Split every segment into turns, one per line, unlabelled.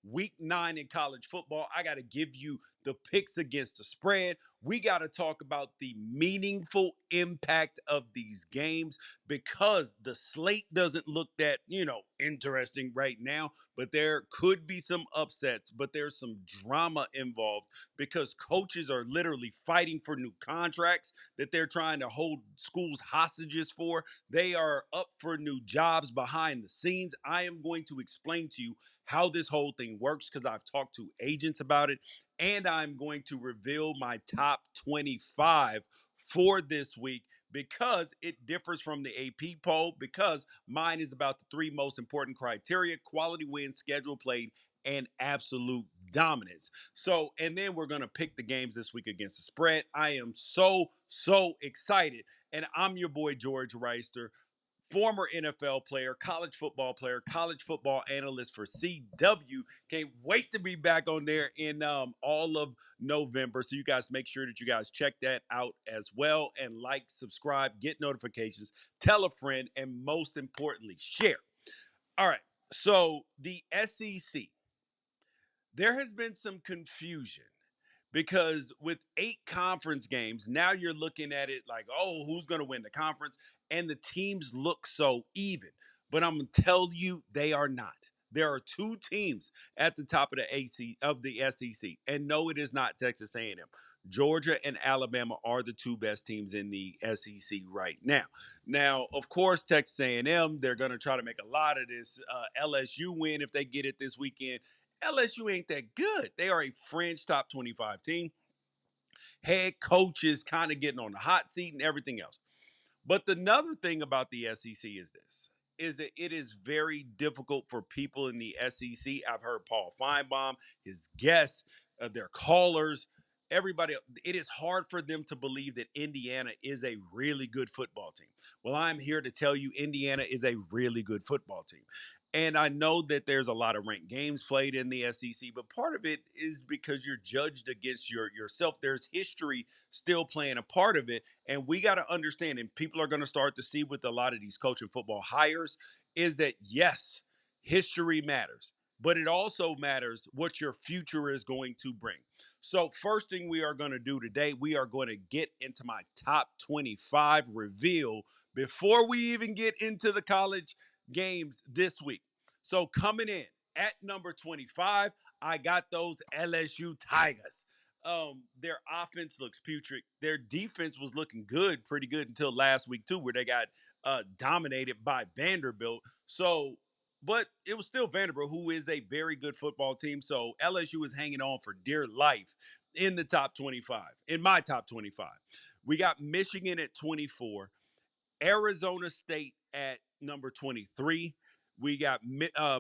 Week 9 in college football. I got to give you the picks against the spread. We got to talk about the meaningful impact of these games because the slate doesn't look that, interesting right now, but there could be some upsets, but there's some drama involved because coaches are literally fighting for new contracts that they're trying to hold schools hostages for. They are up for new jobs behind the scenes. I am going to explain to you how this whole thing works because I've talked to agents about it. And I'm going to reveal my top 25 for this week because it differs from the AP poll because mine is about the three most important criteria: quality wins, schedule played, and absolute dominance. So, and then we're going to pick the games this week against the spread. I am so excited. And I'm your boy, George Wrighster, former NFL player, college football analyst for CW. Can't wait to be back on there in all of November. So you guys make sure that you guys check that out as well and like, subscribe, get notifications, tell a friend, and most importantly, share. All right. So the SEC, there has been some confusion because with 8 conference games, now you're looking at it like, oh, who's going to win the conference? And the teams look so even. But I'm going to tell you, they are not. There are 2 teams at the top of the SEC, and no, it is not Texas A&M. Georgia and Alabama are the 2 best teams in the SEC right now. Now, of course, Texas A&M, they're going to try to make a lot of this LSU win if they get it this weekend. LSU ain't that good. They are a fringe top 25 team. Head coaches kind of getting on the hot seat and everything else. But the another thing about the SEC is this, is that it is very difficult for people in the SEC. I've heard Paul Feinbaum, his guests, their callers, everybody. It is hard for them to believe that Indiana is a really good football team. Well, I'm here to tell you Indiana is a really good football team. And I know that there's a lot of ranked games played in the SEC, but part of it is because you're judged against yourself. There's history still playing a part of it. And we got to understand, and people are going to start to see with a lot of these coaching football hires, is that yes, history matters, but it also matters what your future is going to bring. So, first thing we are going to do today, we are going to get into my top 25 reveal before we even get into the college games this week. So, coming in at number 25, I got those LSU Tigers. Their offense looks putrid. Their defense was looking good, pretty good until last week too, where they got dominated by Vanderbilt. So, but it was still Vanderbilt, who is a very good football team. So LSU is hanging on for dear life in the top 25, in my top 25. We got Michigan at 24, Arizona State at number 23. We got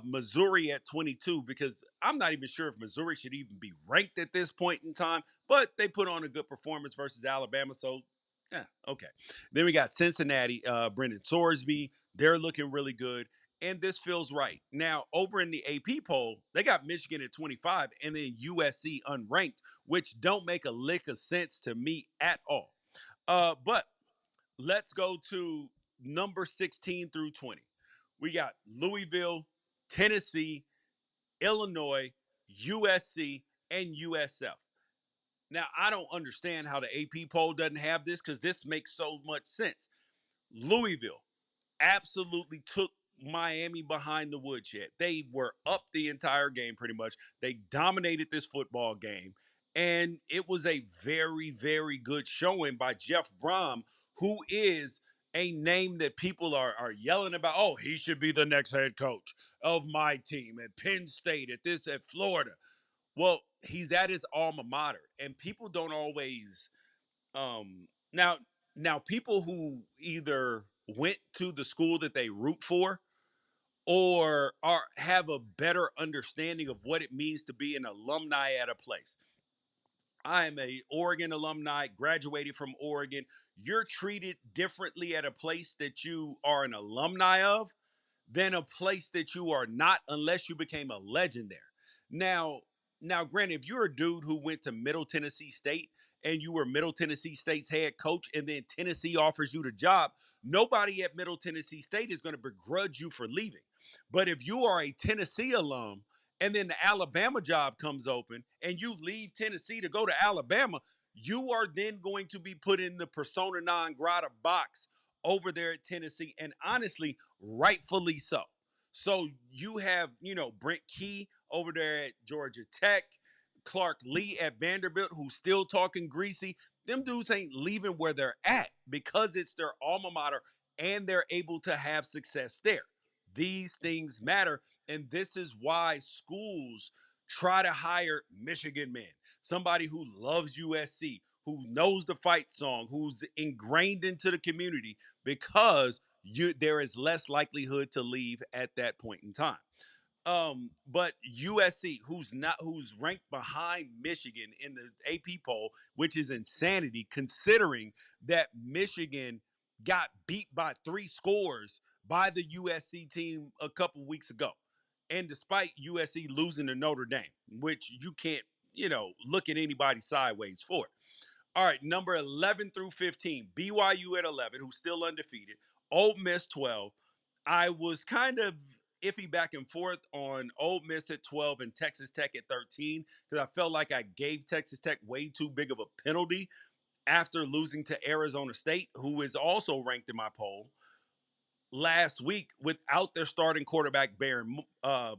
Missouri at 22 because I'm not even sure if Missouri should even be ranked at this point in time, but they put on a good performance versus Alabama. So, yeah, okay. Then we got Cincinnati, Brendan Sorsby. They're looking really good. And this feels right. Now, over in the AP poll, they got Michigan at 25 and then USC unranked, which don't make a lick of sense to me at all. But let's go to number 16 through 20. We got Louisville, Tennessee, Illinois, USC, and USF. Now, I don't understand how the AP poll doesn't have this because this makes so much sense. Louisville absolutely took Miami behind the woodshed. They were up the entire game pretty much. They dominated this football game. And it was a very good showing by Jeff Brom, who is a name that people are yelling about. Oh, he should be the next head coach of my team at Penn State, at Florida. Well, he's at his alma mater, and people don't always now people who either went to the school that they root for or are have a better understanding of what it means to be an alumni at a place. I am a Oregon alumni, graduated from Oregon. You're treated differently at a place that you are an alumni of than a place that you are not unless you became a legend there. Now, granted, if you're a dude who went to Middle Tennessee State and you were Middle Tennessee State's head coach and then Tennessee offers you the job, nobody at Middle Tennessee State is going to begrudge you for leaving. But if you are a Tennessee alum and then the Alabama job comes open and you leave Tennessee to go to Alabama, you are then going to be put in the persona non grata box over there at Tennessee. And honestly, rightfully so. So you have, Brent Key over there at Georgia Tech, Clark Lee at Vanderbilt, who's still talking greasy. Them dudes ain't leaving where they're at because it's their alma mater and they're able to have success there. These things matter. And this is why schools try to hire Michigan men, somebody who loves USC, who knows the fight song, who's ingrained into the community, because there is less likelihood to leave at that point in time. But USC, who's ranked behind Michigan in the AP poll, which is insanity considering that Michigan got beat by 3 scores by the USC team a couple weeks ago. And despite USC losing to Notre Dame, which you can't, look at anybody sideways for. All right, number 11 through 15, BYU at 11, who's still undefeated. Ole Miss 12. I was kind of iffy back and forth on Ole Miss at 12 and Texas Tech at 13 because I felt like I gave Texas Tech way too big of a penalty after losing to Arizona State, who is also ranked in my poll last week without their starting quarterback, Barron. And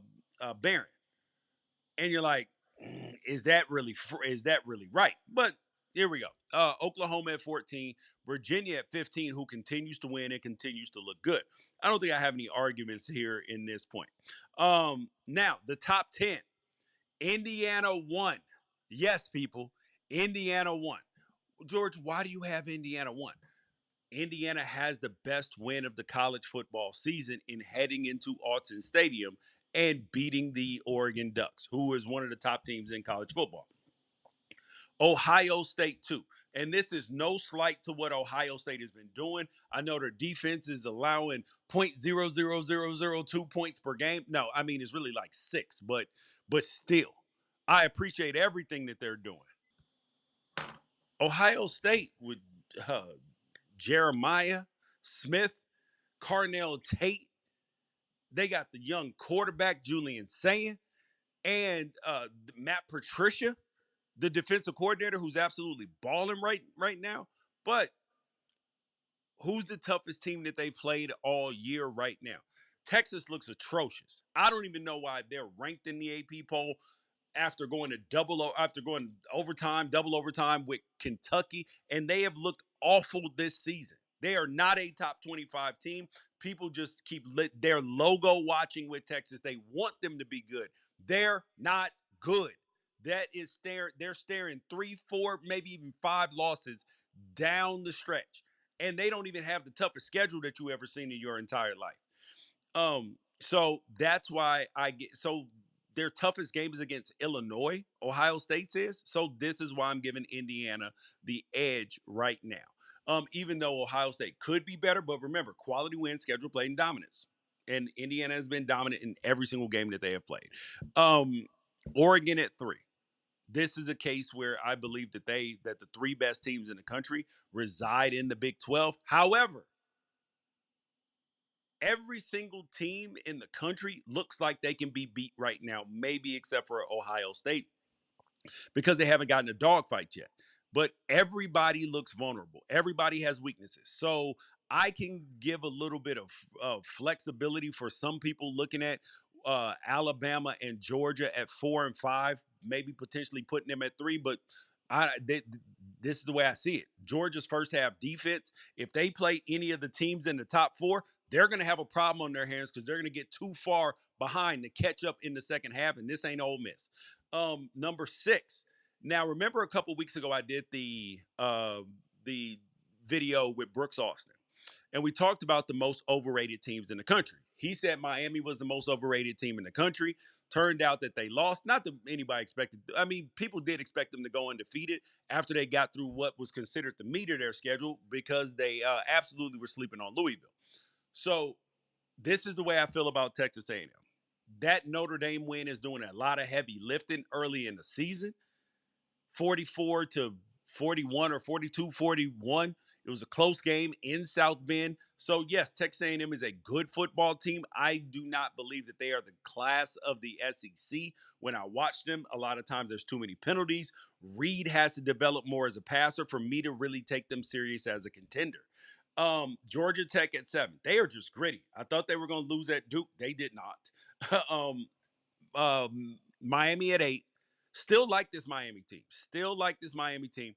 you're like, is that really right? But here we go. Oklahoma at 14, Virginia at 15, who continues to win and continues to look good. I don't think I have any arguments here in this point. Now, the top 10. Indiana won. Yes, people. Indiana won. George, why do you have Indiana won? Indiana has the best win of the college football season in heading into Autzen Stadium and beating the Oregon Ducks, who is one of the top teams in college football. Ohio State, too. And this is no slight to what Ohio State has been doing. I know their defense is allowing 0.00002 points per game. No, I mean, it's really like 6, but still, I appreciate everything that they're doing. Ohio State with Jeremiah Smith, Carnell Tate. They got the young quarterback, Julian Sayin, and Matt Patricia, the defensive coordinator, who's absolutely balling right now. But who's the toughest team that they played all year right now? Texas looks atrocious. I don't even know why they're ranked in the AP poll after going overtime, double overtime with Kentucky, and they have looked awful this season. They are not a top 25 team. People just keep their logo watching with Texas. They want them to be good. They're not good. They're staring 3, 4, maybe even 5 losses down the stretch. And they don't even have the toughest schedule that you ever seen in your entire life. So that's why their toughest game is against Illinois, Ohio State says. So this is why I'm giving Indiana the edge right now. Even though Ohio State could be better, but remember, quality win, schedule play, and dominance. And Indiana has been dominant in every single game that they have played. Oregon at 3. This is a case where I believe that the 3 best teams in the country reside in the Big 12. However, every single team in the country looks like they can be beat right now, maybe except for Ohio State, because they haven't gotten a dogfight yet. But everybody looks vulnerable. Everybody has weaknesses. So I can give a little bit of flexibility for some people looking at Alabama and Georgia at 4 and 5, maybe potentially putting them at 3. But this is the way I see it. Georgia's first half defense, if they play any of the teams in the top 4, they're going to have a problem on their hands because they're going to get too far behind to catch up in the second half, and this ain't Ole Miss. Number 6. Now, remember a couple weeks ago I did the video with Brooks Austin, and we talked about the most overrated teams in the country. He said Miami was the most overrated team in the country. Turned out that they lost. Not that anybody expected. I mean, people did expect them to go undefeated after they got through what was considered the meat of their schedule because they absolutely were sleeping on Louisville. So this is the way I feel about Texas A&M. That Notre Dame win is doing a lot of heavy lifting early in the season. 44-41 or 42-41 It was a close game in South Bend. So yes, Texas A&M is a good football team. I do not believe that they are the class of the SEC. When I watch them, a lot of times there's too many penalties. Reed has to develop more as a passer for me to really take them serious as a contender. Georgia Tech at 7. They are just gritty. I thought they were going to lose at Duke. They did not. Miami at 8. Still like this Miami team. Still like this Miami team.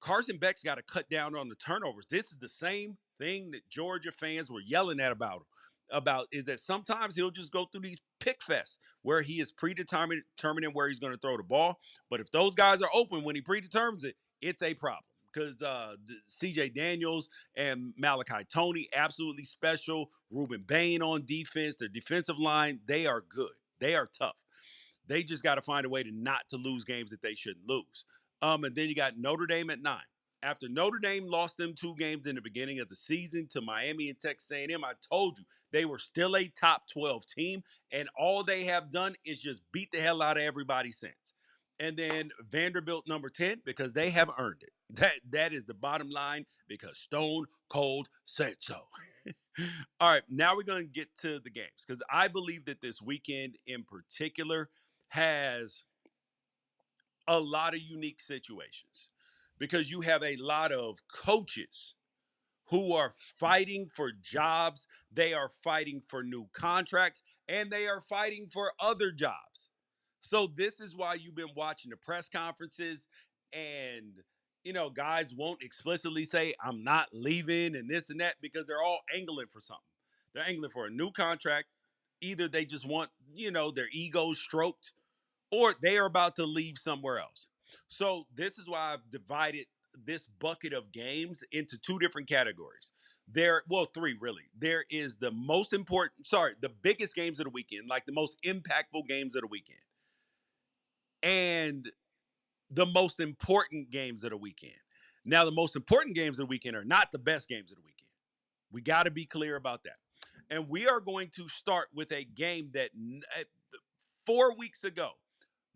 Carson Beck's got to cut down on the turnovers. This is the same thing that Georgia fans were yelling at about him. About is that sometimes he'll just go through these pick fests where he is predetermining where he's going to throw the ball. But if those guys are open when he predetermines it, it's a problem because C.J. Daniels and Malachi Tony absolutely special. Ruben Bain on defense, their defensive line, they are good. They are tough. They just got to find a way to not to lose games that they shouldn't lose. And then you got Notre Dame at 9. After Notre Dame lost them 2 games in the beginning of the season to Miami and Texas A&M, I told you they were still a top 12 team, and all they have done is just beat the hell out of everybody since. And then Vanderbilt number 10 because they have earned it. That is the bottom line because Stone Cold said so. All right, now we're going to get to the games because I believe that this weekend in particular has a lot of unique situations because you have a lot of coaches who are fighting for jobs, they are fighting for new contracts, and they are fighting for other jobs. So this is why you've been watching the press conferences and guys won't explicitly say I'm not leaving and this and that because they're all angling for something. They're angling for a new contract. Either they just want, their egos stroked or they are about to leave somewhere else. So this is why I've divided this bucket of games into 2 different categories. Well, 3 really. There is the most important, the biggest games of the weekend, like the most impactful games of the weekend, and the most important games of the weekend. Now, the most important games of the weekend are not the best games of the weekend. We got to be clear about that. And we are going to start with a game that 4 weeks ago,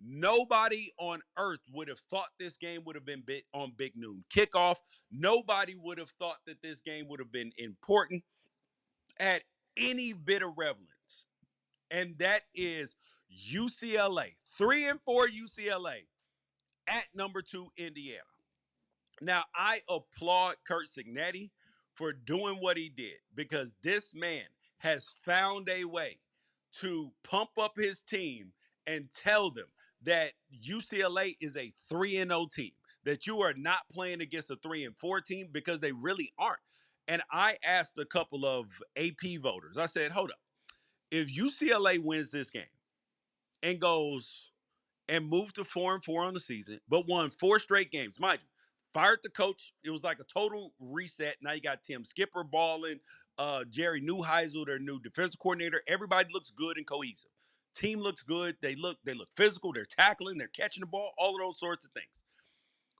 nobody on earth would have thought this game would have been on Big Noon kickoff. Nobody would have thought that this game would have been important at any bit of relevance. And that is UCLA, 3-4 UCLA at number 2 Indiana. Now, I applaud Curt Cignetti for doing what he did because this man has found a way to pump up his team and tell them that UCLA is a 3-0 team, that you are not playing against a 3-4 team because they really aren't. And I asked a couple of AP voters, I said, hold up, if UCLA wins this game and goes and moved to 4-4 on the season, but won 4 straight games, mind you, fired the coach. It was like a total reset. Now you got Tim Skipper balling, Jerry Neuheisel, their new defensive coordinator. Everybody looks good and cohesive. Team looks good. They look physical. They're tackling. They're catching the ball. All of those sorts of things.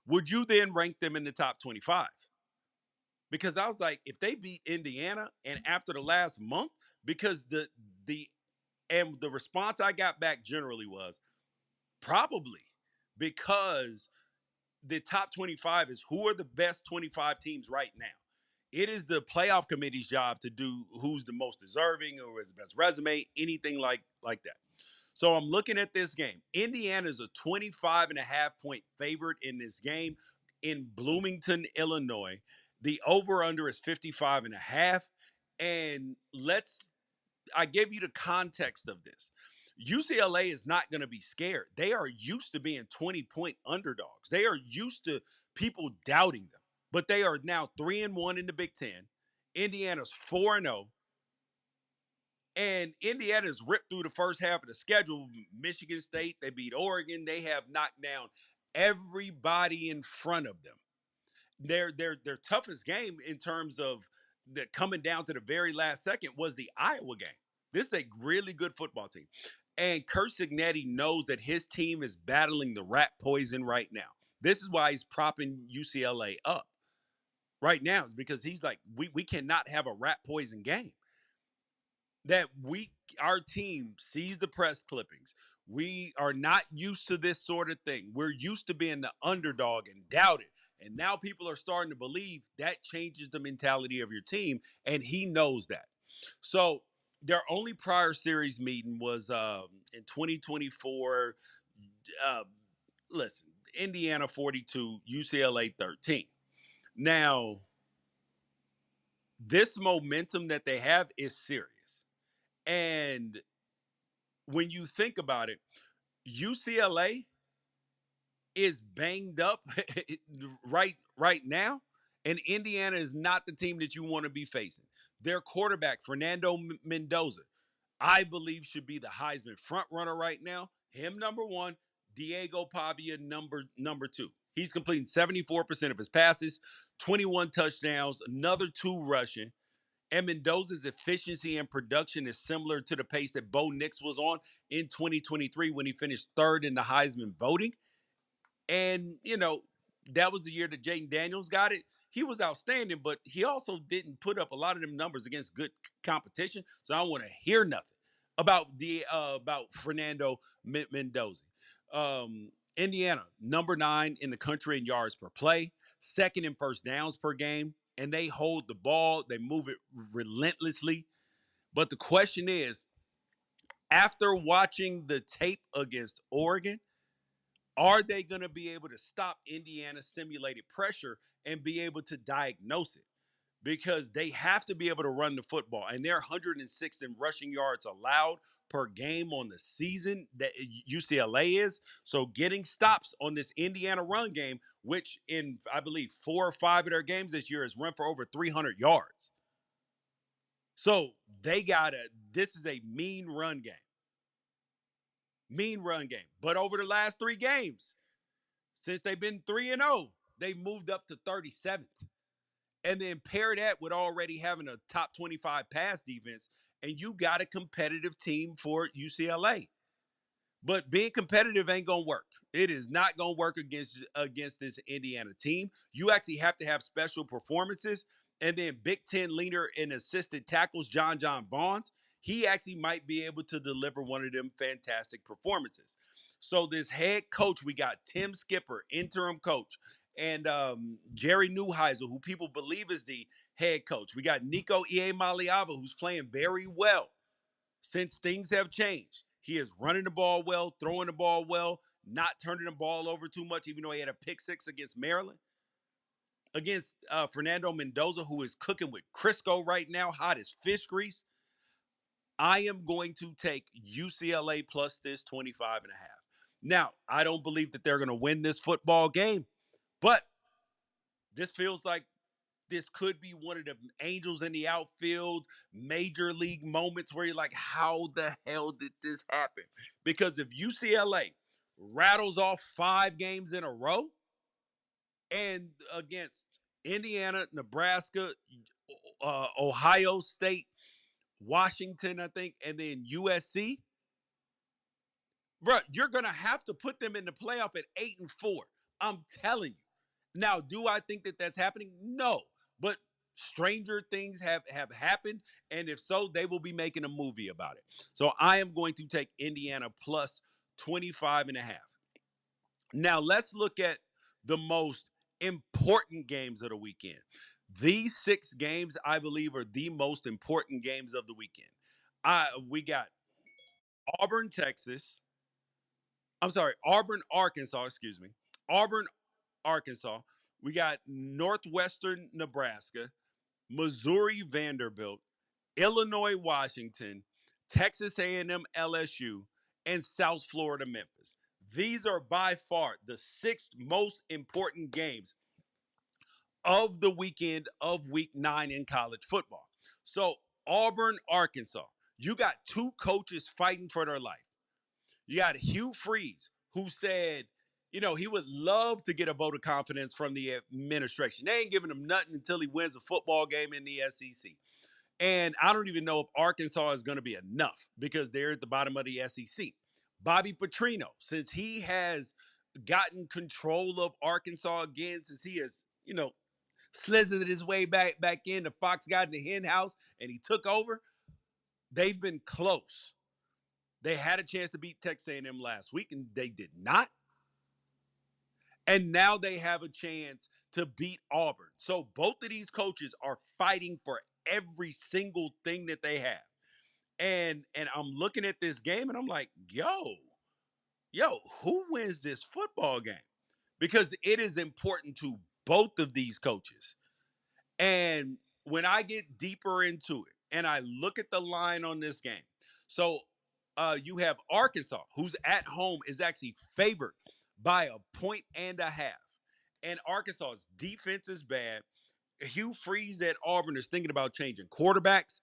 Would you then rank them in the top 25? Because I was like, if they beat Indiana and after the last month, because the response I got back generally was probably because the top 25 is who are the best 25 teams right now. It is the playoff committee's job to do who's the most deserving or has the best resume, anything like that. So I'm looking at this game. Indiana's a 25.5-point favorite in this game in Bloomington, Illinois. The over-under is 55.5. And I gave you the context of this. UCLA is not going to be scared. They are used to being 20-point underdogs. They are used to people doubting them. But they are now 3-1 in the Big Ten. Indiana's 4-0. And Indiana's ripped through the first half of the schedule. Michigan State, they beat Oregon. They have knocked down everybody in front of them. Their toughest game in terms of the coming down to the very last second was the Iowa game. This is a really good football team. And Curt Cignetti knows that his team is battling the rat poison right now. This is why he's propping UCLA up right now, is because he's like, we cannot have a rat poison game. That our team sees the press clippings. We are not used to this sort of thing. We're used to being the underdog and doubted. And now people are starting to believe that changes the mentality of your team, and he knows that. So their only prior series meeting was in 2024. Uh, Listen, Indiana 42, UCLA 13. Now, this momentum that they have is serious. And when you think about it, UCLA is banged up right now, and Indiana is not the team that you want to be facing. Their quarterback, Fernando Mendoza, I believe should be the Heisman front runner right now. Him number one, Diego Pavia number two. He's completing 74% of his passes, 21 touchdowns, another two rushing. And Mendoza's efficiency and production is similar to the pace that Bo Nix was on in 2023 when he finished third in the Heisman voting. And, that was the year that Jaden Daniels got it. He was outstanding, but he also didn't put up a lot of them numbers against good competition. So I don't want to hear nothing about Fernando Mendoza. Indiana, number 9 in the country in yards per play, second in first downs per game, and they hold the ball. They move it relentlessly. But the question is, after watching the tape against Oregon, are they going to be able to stop Indiana's simulated pressure and be able to diagnose it? Because they have to be able to run the football, and they're 106th in rushing yards allowed per game on the season that UCLA is. So getting stops on this Indiana run game, which in, I believe, 4 or 5 of their games this year has run for over 300 yards. So this is a mean run game. Mean run game. But over the last 3 games, since they've been 3-0, they've moved up to 37th. And then pair that with already having a top 25 pass defense, and you got a competitive team for UCLA. But being competitive ain't gonna work. It is not gonna work against this Indiana team. You actually have to have special performances. And then Big Ten leader in assisted tackles, John Vaughns, he actually might be able to deliver one of them fantastic performances. So this head coach, we got Tim Skipper, interim coach, and Jerry Neuheisel, who people believe is the head coach. We got Nico Iamaleava, who's playing very well since things have changed. He is running the ball well, throwing the ball well, not turning the ball over too much, even though he had a pick 6 against Maryland. Against Fernando Mendoza, who is cooking with Crisco right now, hot as fish grease. I am going to take UCLA plus this 25 and a half. Now, I don't believe that they're going to win this football game, but this feels like this could be one of the angels in the outfield major league moments where you're like, how the hell did this happen? Because if UCLA rattles off 5 games in a row and against Indiana, Nebraska, Ohio State, Washington, I think, and then USC, bro, you're going to have to put them in the playoff at 8-4. I'm telling you. Now, do I think that that's happening? No. But stranger things have happened, and if so, they will be making a movie about it. So I am going to take Indiana plus 25 and a half. Now, let's look at the most important games of the weekend. These 6 games, I believe, are the most important games of the weekend. We got Auburn, Texas. I'm sorry, Auburn, Arkansas, excuse me. Auburn, Arkansas. We got Northwestern, Nebraska, Missouri, Vanderbilt, Illinois, Washington, Texas A&M, LSU, and South Florida, Memphis. These are by far the 6 most important games of the weekend of week 9 in college football. So, Auburn, Arkansas, you got 2 coaches fighting for their life. You got Hugh Freeze, who said, he would love to get a vote of confidence from the administration. They ain't giving him nothing until he wins a football game in the SEC. And I don't even know if Arkansas is going to be enough because they're at the bottom of the SEC. Bobby Petrino, since he has gotten control of Arkansas again, since he has, slithered his way back in, the fox got in the hen house and he took over, they've been close. They had a chance to beat Texas A&M last week, and they did not. And now they have a chance to beat Auburn. So both of these coaches are fighting for every single thing that they have. And I'm looking at this game and I'm like, yo, who wins this football game? Because it is important to both of these coaches. And when I get deeper into it and I look at the line on this game, so you have Arkansas, who's at home, is actually favored by a point and a half. And Arkansas's defense is bad. Hugh Freeze at Auburn is thinking about changing quarterbacks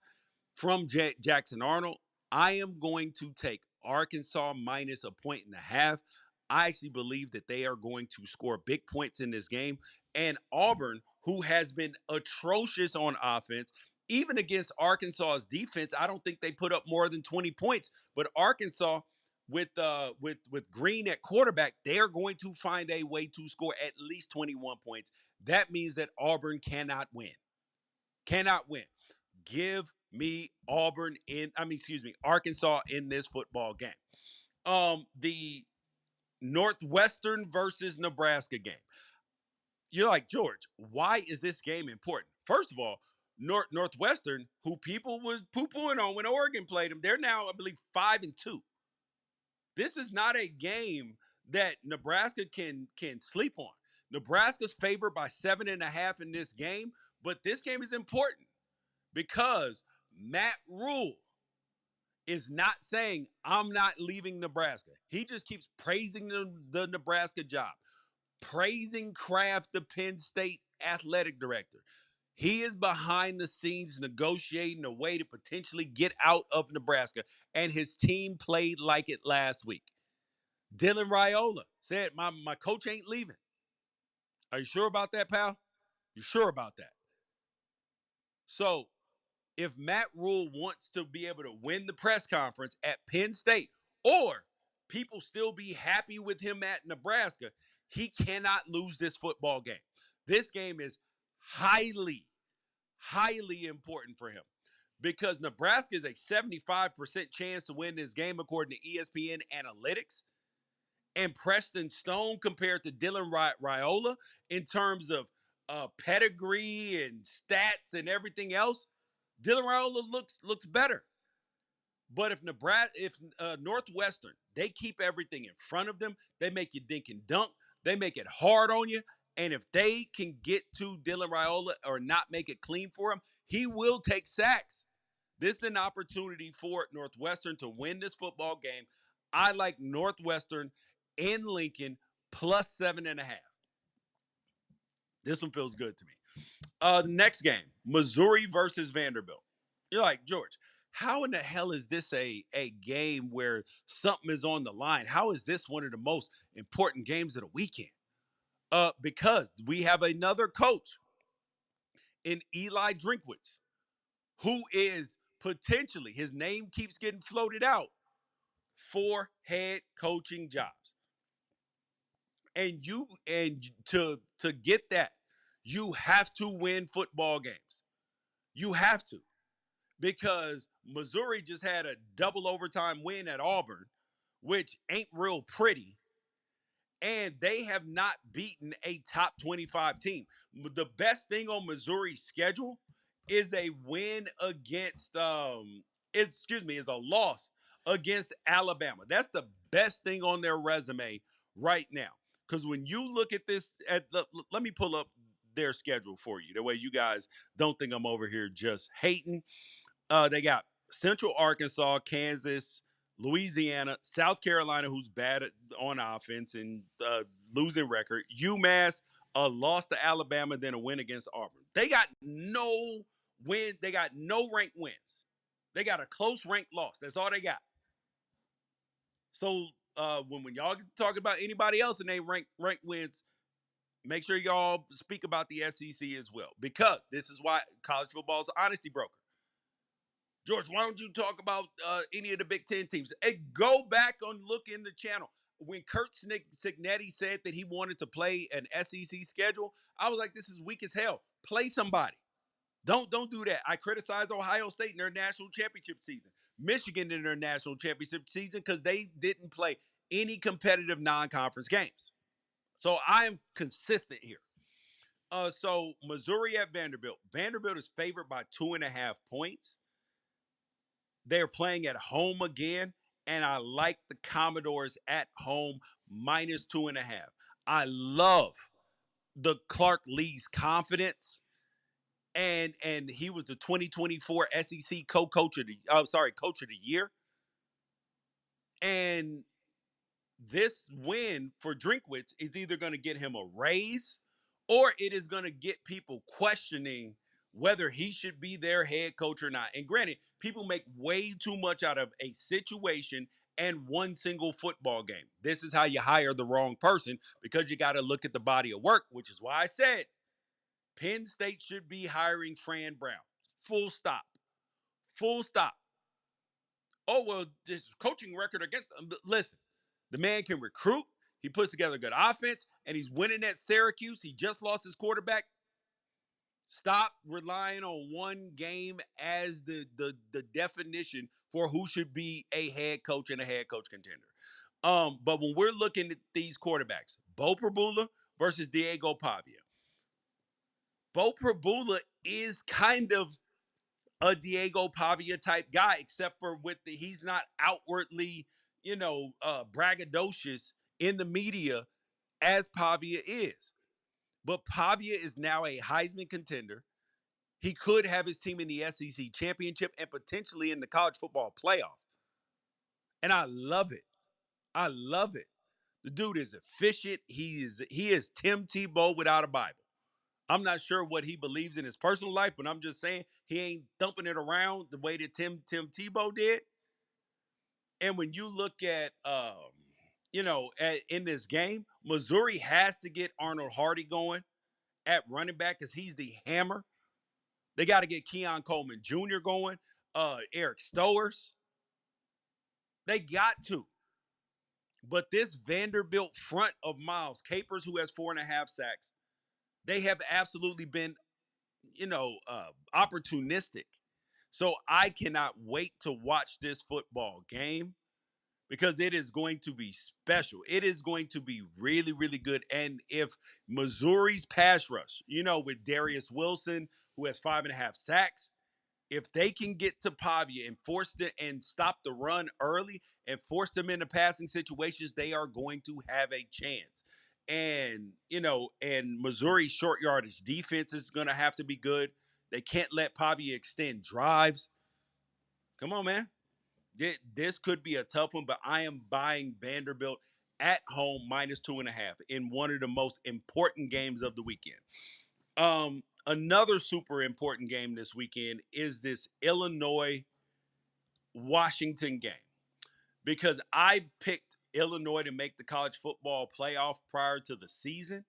from Jackson Arnold. I am going to take Arkansas minus a point and a half. I actually believe that they are going to score big points in this game. And Auburn, who has been atrocious on offense, even against Arkansas's defense, I don't think they put up more than 20 points. But Arkansas, with Green at quarterback, they are going to find a way to score at least 21 points. That means that Auburn cannot win. Cannot win. Give me Arkansas in this football game. The Northwestern versus Nebraska game. You're like, George, why is this game important? First of all, Northwestern, who people was poo-pooing on when Oregon played them, they're now, I believe, 5-2. This is not a game that Nebraska can sleep on. Nebraska's favored by 7.5 in this game, but this game is important because Matt Rhule is not saying, I'm not leaving Nebraska. He just keeps praising the Nebraska job, praising Kraft, the Penn State athletic director. He is behind the scenes negotiating a way to potentially get out of Nebraska, and his team played like it last week. Dylan Raiola said, my coach ain't leaving. Are you sure about that, pal? You sure about that? So if Matt Rhule wants to be able to win the press conference at Penn State, or people still be happy with him at Nebraska, he cannot lose this football game. This game is highly, highly important for him because Nebraska is a 75% chance to win this game according to ESPN analytics. And Preston Stone compared to Dylan Raiola in terms of pedigree and stats and everything else, Dylan Raiola looks better. But if Northwestern, they keep everything in front of them, they make you dink and dunk, they make it hard on you, and if they can get to Dylan Raiola or not make it clean for him, he will take sacks. This is an opportunity for Northwestern to win this football game. I like Northwestern in Lincoln plus 7.5. This one feels good to me. The next game, Missouri versus Vanderbilt. You're like, George, how in the hell is this a game where something is on the line? How is this one of the most important games of the weekend? Because we have another coach in Eli Drinkwitz, who is potentially, his name keeps getting floated out, for head coaching jobs. And to get that, you have to win football games. You have to. Because Missouri just had a double overtime win at Auburn, which ain't real pretty. And they have not beaten a top 25 team. The best thing on Missouri's schedule is a win against, is a loss against Alabama. That's the best thing on their resume right now. Because when you look at this, let me pull up their schedule for you. The way you guys don't think I'm over here just hating. They got Central Arkansas, Kansas, Louisiana, South Carolina, who's bad on offense and losing record. UMass, a loss to Alabama, then a win against Auburn. They got no win. They got no ranked wins. They got a close ranked loss. That's all they got. So when y'all talk about anybody else and they ranked wins, make sure y'all speak about the SEC as well, because this is why college football is an honesty broker. George, why don't you talk about any of the Big Ten teams? Hey, go back and look in the channel. When Kurt Cignetti said that he wanted to play an SEC schedule, I was like, this is weak as hell. Play somebody. Don't do that. I criticize Ohio State in their national championship season, Michigan in their national championship season, because they didn't play any competitive non-conference games. So I am consistent here. So Missouri at Vanderbilt. Vanderbilt is favored by 2.5 points. They're playing at home again, and I like the Commodores at home minus 2.5. I love the Clark Lee's confidence, and he was the 2024 SEC coach of the coach of the year. And this win for Drinkwitz is either going to get him a raise or it is going to get people questioning whether he should be their head coach or not. And granted, people make way too much out of a situation and one single football game. This is how you hire the wrong person because you got to look at the body of work, which is why I said Penn State should be hiring Fran Brown. Full stop. Full stop. Oh, well, this coaching record against them. Listen, the man can recruit. He puts together a good offense, and he's winning at Syracuse. He just lost his quarterback. Stop relying on one game as the definition for who should be a head coach and a head coach contender. But when we're looking at these quarterbacks, Bo Prabula versus Diego Pavia. Bo Prabula is kind of a Diego Pavia type guy, except for he's not outwardly, braggadocious in the media as Pavia is. But Pavia is now a Heisman contender. He could have his team in the SEC championship and potentially in the college football playoff. And I love it. I love it. The dude is efficient. He is Tim Tebow without a Bible. I'm not sure what he believes in his personal life, but I'm just saying he ain't thumping it around the way that Tim Tebow did. And when you look at, in this game, Missouri has to get Arnold Hardy going at running back because he's the hammer. They got to get Keon Coleman Jr. going, Eric Stowers. They got to. But this Vanderbilt front of Miles Capers, who has 4.5 sacks, they have absolutely been opportunistic. So I cannot wait to watch this football game because it is going to be special. It is going to be really, really good. And if Missouri's pass rush, with Darius Wilson, who has 5.5 sacks, if they can get to Pavia and force it and stop the run early and force them into passing situations, they are going to have a chance. And Missouri's short yardage defense is going to have to be good. They can't let Pavia extend drives. Come on, man. This could be a tough one, but I am buying Vanderbilt at home minus 2.5 in one of the most important games of the weekend. Another super important game this weekend is this Illinois Washington game because I picked Illinois to make the college football playoff prior to the season.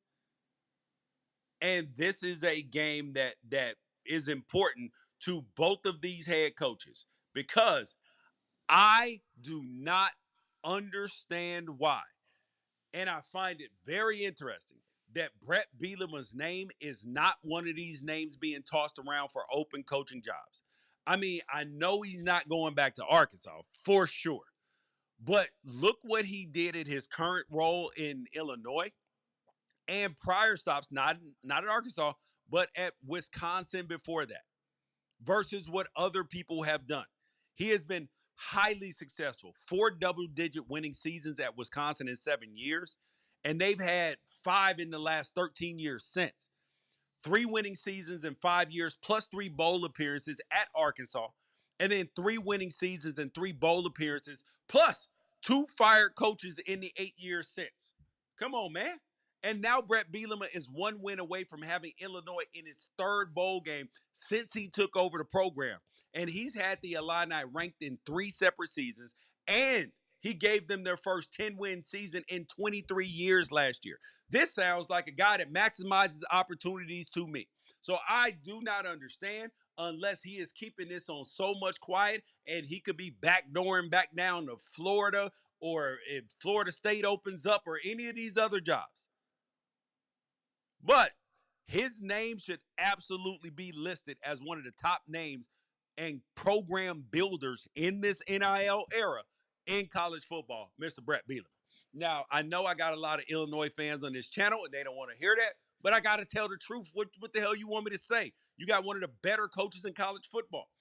And this is a game that is important to both of these head coaches because I do not understand why. And I find it very interesting that Brett Bielema's name is not one of these names being tossed around for open coaching jobs. I mean, I know he's not going back to Arkansas for sure. But look what he did in his current role in Illinois and prior stops, not at Arkansas, but at Wisconsin before that, versus what other people have done. He has been highly successful, 4 double-digit winning seasons at Wisconsin in 7 years, and they've had 5 in the last 13 years since. 3 winning seasons in 5 years, plus 3 bowl appearances at Arkansas, and then 3 winning seasons and 3 bowl appearances, plus 2 fired coaches in the 8 years since. Come on, man. And now Brett Bielema is 1 win away from having Illinois in its 3rd bowl game since he took over the program. And he's had the Illini ranked in 3 separate seasons, and he gave them their first 10-win season in 23 years last year. This sounds like a guy that maximizes opportunities to me. So I do not understand unless he is keeping this on so much quiet and he could be backdooring back down to Florida or if Florida State opens up or any of these other jobs. But his name should absolutely be listed as one of the top names and program builders in this NIL era in college football, Mr. Brett Bielema. Now, I know I got a lot of Illinois fans on this channel, and they don't want to hear that, But I got to tell the truth. What the hell you want me to say? You got one of the better coaches in college football.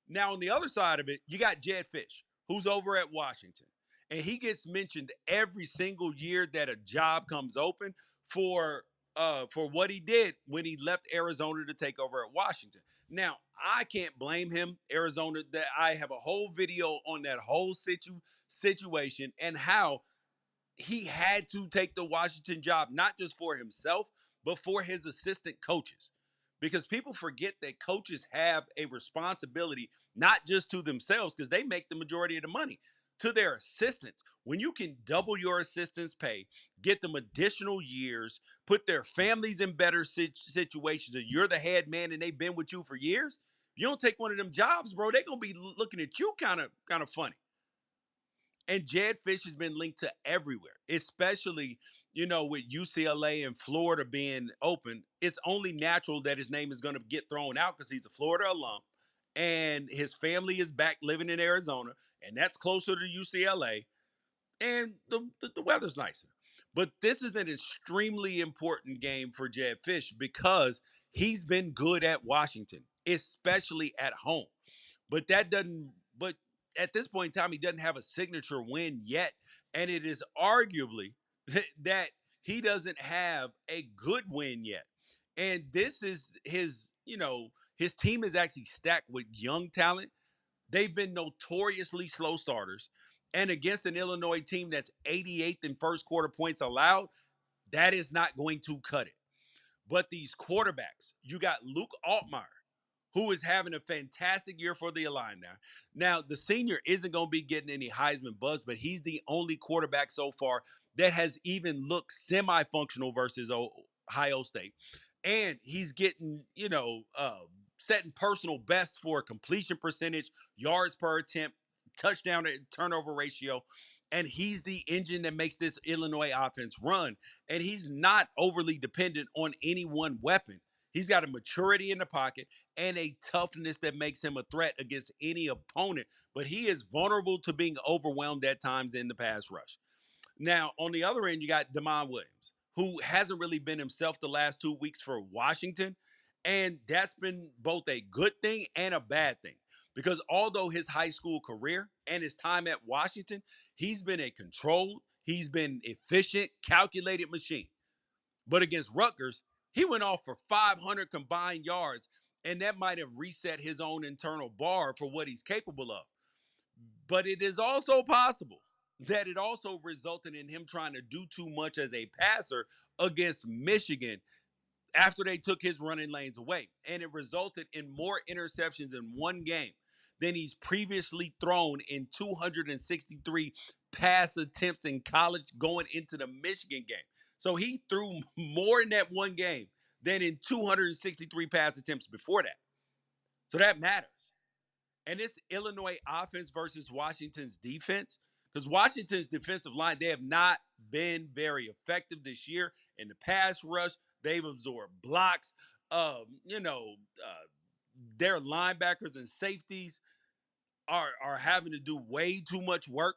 Now, on the other side of it, you got Jedd Fisch, who's over at Washington. And he gets mentioned every single year that a job comes open for what he did when he left Arizona to take over at Washington. Now, I can't blame him, Arizona. That I have a whole video on that whole situation and how he had to take the Washington job, not just for himself, but for his assistant coaches. Because people forget that coaches have a responsibility, not just to themselves, because they make the majority of the money, to their assistants. When you can double your assistants' pay, get them additional years, put their families in better situations, and you're the head man and they've been with you for years, if you don't take one of them jobs, bro, they're gonna be looking at you kind of funny. And Jedd Fisch has been linked to everywhere, especially, with UCLA and Florida being open. It's only natural that his name is going to get thrown out because he's a Florida alum and his family is back living in Arizona, and that's closer to UCLA, and the weather's nicer. But this is an extremely important game for Jedd Fisch because he's been good at Washington, especially at home. But that doesn't, but at this point in time, he doesn't have a signature win yet. And it is arguably that he doesn't have a good win yet. And this is his team is actually stacked with young talent. They've been notoriously slow starters. And against an Illinois team that's 88th in first quarter points allowed, that is not going to cut it. But these quarterbacks, you got Luke Altmaier, who is having a fantastic year for the Illini now. Now, the senior isn't going to be getting any Heisman buzz, but he's the only quarterback so far that has even looked semi-functional versus Ohio State. And he's getting, setting personal bests for completion percentage, yards per attempt, touchdown to turnover ratio. And he's the engine that makes this Illinois offense run. And he's not overly dependent on any one weapon. He's got a maturity in the pocket and a toughness that makes him a threat against any opponent. But he is vulnerable to being overwhelmed at times in the pass rush. Now, on the other end, you got Damon Williams, who hasn't really been himself the last 2 weeks for Washington. And that's been both a good thing and a bad thing. Because although his high school career and his time at Washington, he's been a controlled, he's been efficient, calculated machine. But against Rutgers, he went off for 500 combined yards, and that might have reset his own internal bar for what he's capable of. But it is also possible that it also resulted in him trying to do too much as a passer against Michigan after they took his running lanes away. And it resulted in more interceptions in one game than he's previously thrown in 263 pass attempts in college going into the Michigan game. So he threw more in that one game than in 263 pass attempts before that. So that matters. And this Illinois offense versus Washington's defense, because Washington's defensive line, they have not been very effective this year in the pass rush. They've absorbed blocks. Their linebackers and safeties are having to do way too much work.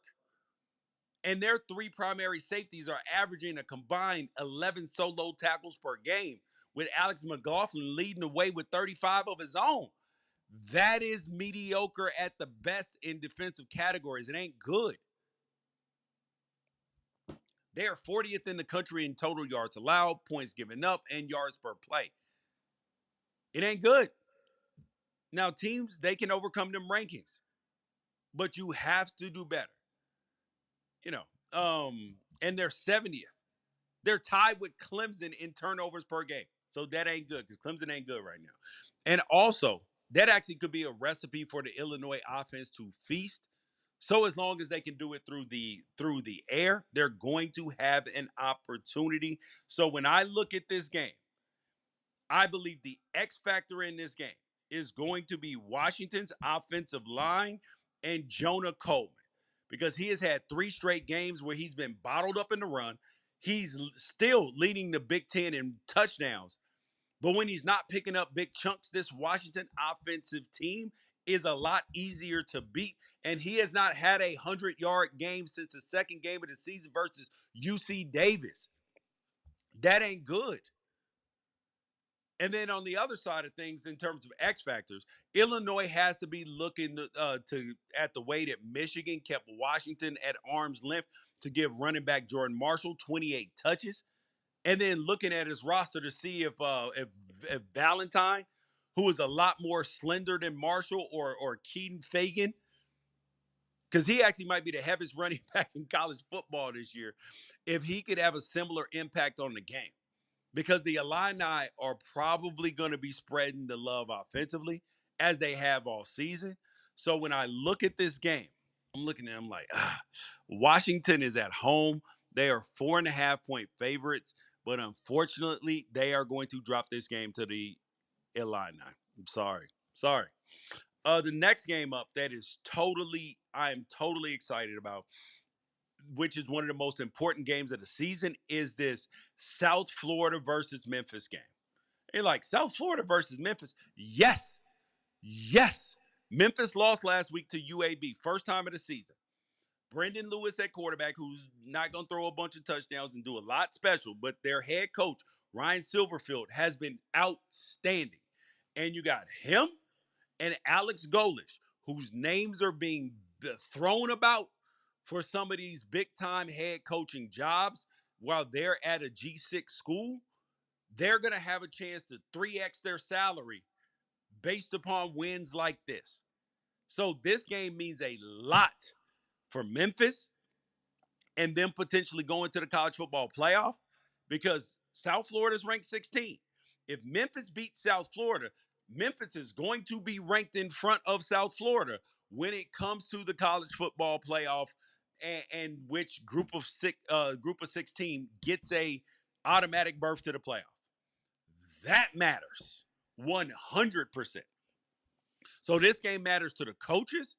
And their three primary safeties are averaging a combined 11 solo tackles per game, with Alex McLaughlin leading the way with 35 of his own. That is mediocre at the best in defensive categories. It ain't good. They are 40th in the country in total yards allowed, points given up, and yards per play. It ain't good. Now, teams, they can overcome them rankings, but you have to do better. And they're 70th. They're tied with Clemson in turnovers per game. So that ain't good because Clemson ain't good right now. And also, that actually could be a recipe for the Illinois offense to feast. So as long as they can do it through the air, they're going to have an opportunity. So when I look at this game, I believe the X factor in this game is going to be Washington's offensive line and Jonah Coleman, because he has had 3 straight games where he's been bottled up in the run. He's still leading the Big Ten in touchdowns. But when he's not picking up big chunks, this Washington offensive team is a lot easier to beat. And he has not had a 100-yard game since the second game of the season versus UC Davis. That ain't good. And then on the other side of things, in terms of X factors, Illinois has to be looking to at the way that Michigan kept Washington at arm's length to give running back Jordan Marshall 28 touches, and then looking at his roster to see if Valentine, who is a lot more slender than Marshall or Keaton Fagan, because he actually might be the heaviest running back in college football this year, if he could have a similar impact on the game. Because the Illini are probably going to be spreading the love offensively as they have all season. So when I look at this game, I'm looking at them like, Washington is at home. They are 4.5-point favorites, but unfortunately, they are going to drop this game to the Illini. I'm sorry. Sorry. The next game up that is I am totally excited about, which is one of the most important games of the season, is this South Florida versus Memphis game. And like, South Florida versus Memphis? Yes. Yes. Memphis lost last week to UAB, first time of the season. Brendan Lewis at quarterback, who's not going to throw a bunch of touchdowns and do a lot special, but their head coach, Ryan Silverfield, has been outstanding. And you got him and Alex Golish, whose names are being thrown about for some of these big time head coaching jobs while they're at a G6 school. They're going to have a chance to 3x their salary based upon wins like this. So this game means a lot for Memphis and them potentially going to the college football playoff, because South Florida is ranked 16. If Memphis beats South Florida, Memphis is going to be ranked in front of South Florida when it comes to the college football playoff, and which group of 16 gets a automatic berth to the playoff. That matters 100%. So this game matters to the coaches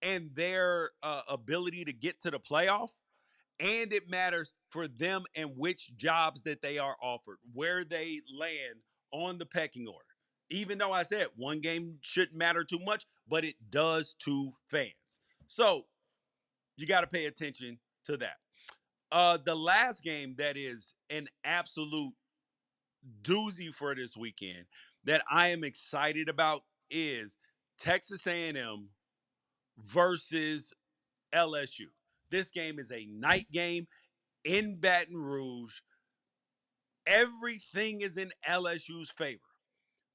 and their ability to get to the playoff, and it matters for them and which jobs that they are offered, where they land on the pecking order. Even though I said one game shouldn't matter too much, but it does to fans. So you got to pay attention to that. The last game that is an absolute doozy for this weekend that I am excited about is Texas A&M versus LSU. This game is a night game in Baton Rouge. Everything is in LSU's favor.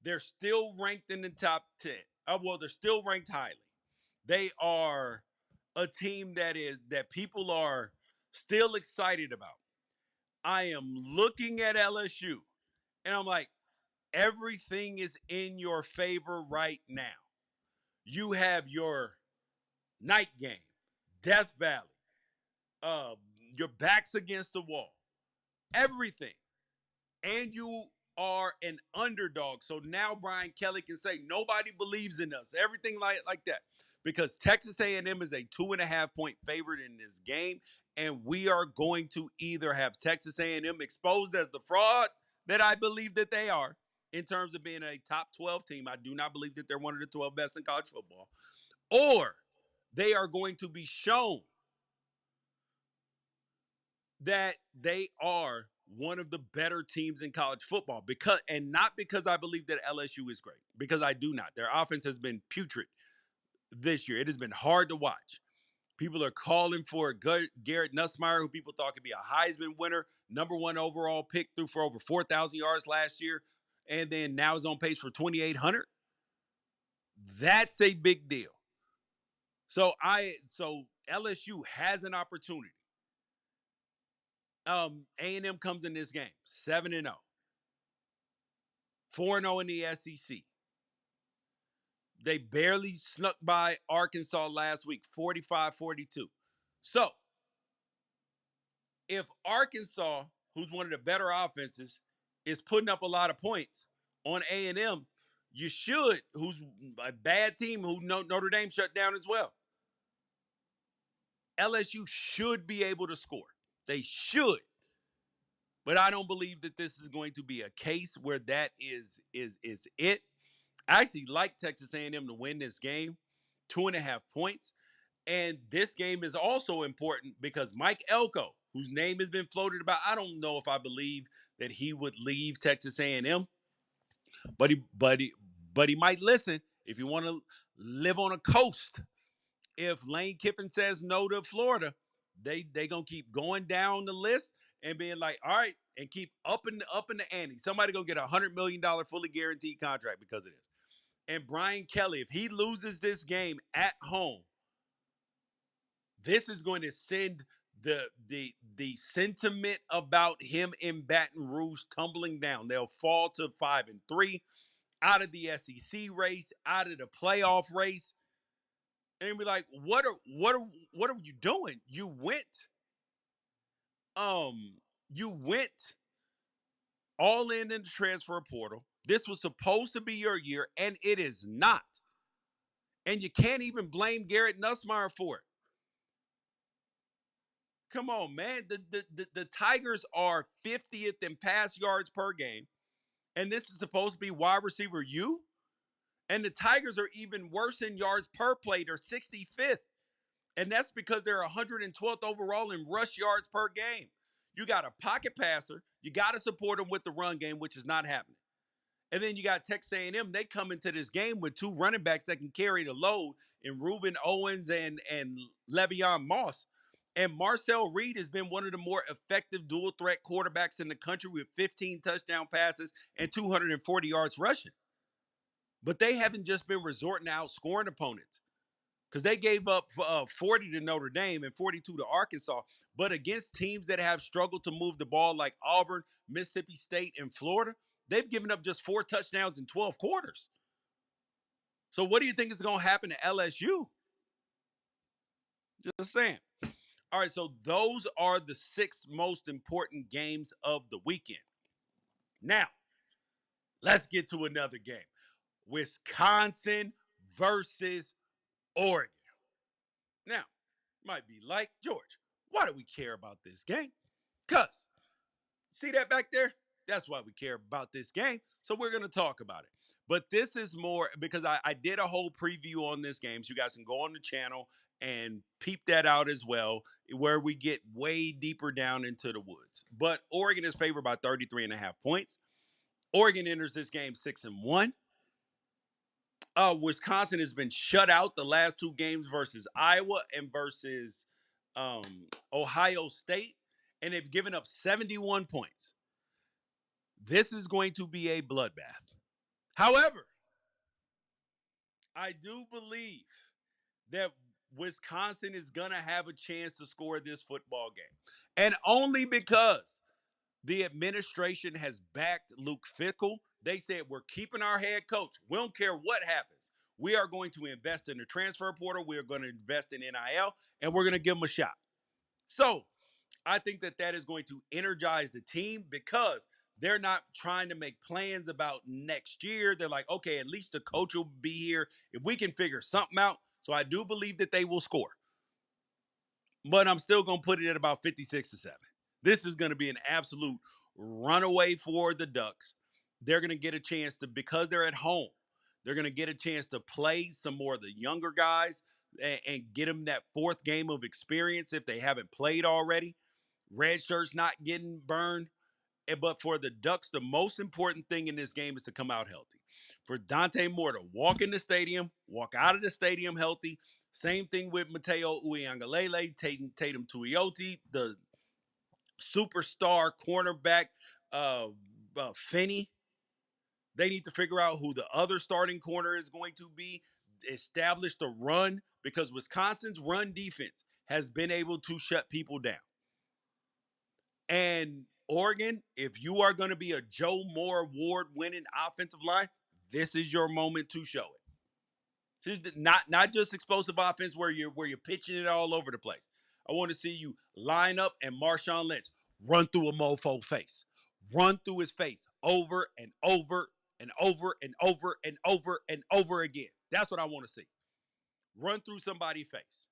They're still ranked in the top 10. They're still ranked highly. They are a team that people are still excited about. I am looking at LSU and I'm like, everything is in your favor right now. You have your night game, Death Valley, uh, your back's against the wall, everything. And you are an underdog. So now Brian Kelly can say nobody believes in us. Everything like that. Because Texas A&M is a 2.5-point favorite in this game, and we are going to either have Texas A&M exposed as the fraud that I believe that they are in terms of being a top 12 team. I do not believe that they're one of the 12 best in college football. Or they are going to be shown that they are one of the better teams in college football, not because I believe that LSU is great, because I do not. Their offense has been putrid this year. It has been hard to watch. People are calling for Garrett Nussmeier, who people thought could be a Heisman winner, number 1 overall pick, threw for over 4,000 yards last year, and then now is on pace for 2,800. That's a big deal. So LSU has an opportunity. A&M comes in this game 7-0, 4-0 in the SEC. They barely snuck by Arkansas last week, 45-42. So if Arkansas, who's one of the better offenses, is putting up a lot of points on A&M, you should, who's a bad team, who Notre Dame shut down as well. LSU should be able to score. They should. But I don't believe that this is going to be a case where that is it. I actually like Texas A&M to win this game, 2.5 points. And this game is also important because Mike Elko, whose name has been floated about, I don't know if I believe that he would leave Texas A&M. But he might listen if you want to live on a coast. If Lane Kiffin says no to Florida, they gonna keep going down the list and being like, all right, and keep upping the ante. Somebody gonna get $100 million fully guaranteed contract because of this. And Brian Kelly, if he loses this game at home, this is going to send the sentiment about him in Baton Rouge tumbling down. They'll fall to 5-3, out of the SEC race, out of the playoff race, and be like, what are you doing? You went all in the transfer portal. This was supposed to be your year, and it is not. And you can't even blame Garrett Nussmeier for it. Come on, man. The Tigers are 50th in pass yards per game, and this is supposed to be wide receiver you. And the Tigers are even worse in yards per play. They're 65th. And that's because they're 112th overall in rush yards per game. You got a pocket passer. You got to support him with the run game, which is not happening. And then you got Texas A&M. They come into this game with two running backs that can carry the load in Reuben Owens and Le'Veon Moss. And Marcel Reed has been one of the more effective dual threat quarterbacks in the country with 15 touchdown passes and 240 yards rushing. But they haven't just been resorting to outscoring opponents, because they gave up 40 to Notre Dame and 42 to Arkansas. But against teams that have struggled to move the ball like Auburn, Mississippi State, and Florida, they've given up just 4 touchdowns in 12 quarters. So what do you think is going to happen to LSU? Just saying. All right, so those are the 6 most important games of the weekend. Now, let's get to another game. Wisconsin versus Oregon. Now, might be like, George, why do we care about this game? Because, see that back there? That's why we care about this game. So we're going to talk about it. But this is more because I did a whole preview on this game. So you guys can go on the channel and peep that out as well, where we get way deeper down into the woods. But Oregon is favored by 33.5 points. Oregon enters this game 6-1. Wisconsin has been shut out the last 2 games versus Iowa and versus Ohio State, and they've given up 71 points. This is going to be a bloodbath. However, I do believe that Wisconsin is going to have a chance to score this football game. And only because the administration has backed Luke Fickell. They said, we're keeping our head coach. We don't care what happens. We are going to invest in the transfer portal. We are going to invest in NIL, and we're going to give them a shot. So I think that is going to energize the team, because they're not trying to make plans about next year. They're like, okay, at least the coach will be here if we can figure something out. So I do believe that they will score. But I'm still going to put it at about 56-7. This is going to be an absolute runaway for the Ducks. They're going to get a chance to, because they're at home, they're going to get a chance to play some more of the younger guys and get them that 4th game of experience if they haven't played already. Red shirts not getting burned. But for the Ducks, the most important thing in this game is to come out healthy. For Dante Moore to walk in the stadium, walk out of the stadium healthy. Same thing with Mateo Uiagalelei, Tatum Tuioti, the superstar cornerback, Finney. They need to figure out who the other starting corner is going to be, establish the run, because Wisconsin's run defense has been able to shut people down. And Oregon, if you are going to be a Joe Moore award-winning offensive line, this is your moment to show it. This is not just explosive offense where you're pitching it all over the place. I want to see you line up and Marshawn Lynch run through a mofo face. Run through his face over and over and over and over and over and over again. That's what I want to see. Run through somebody's face.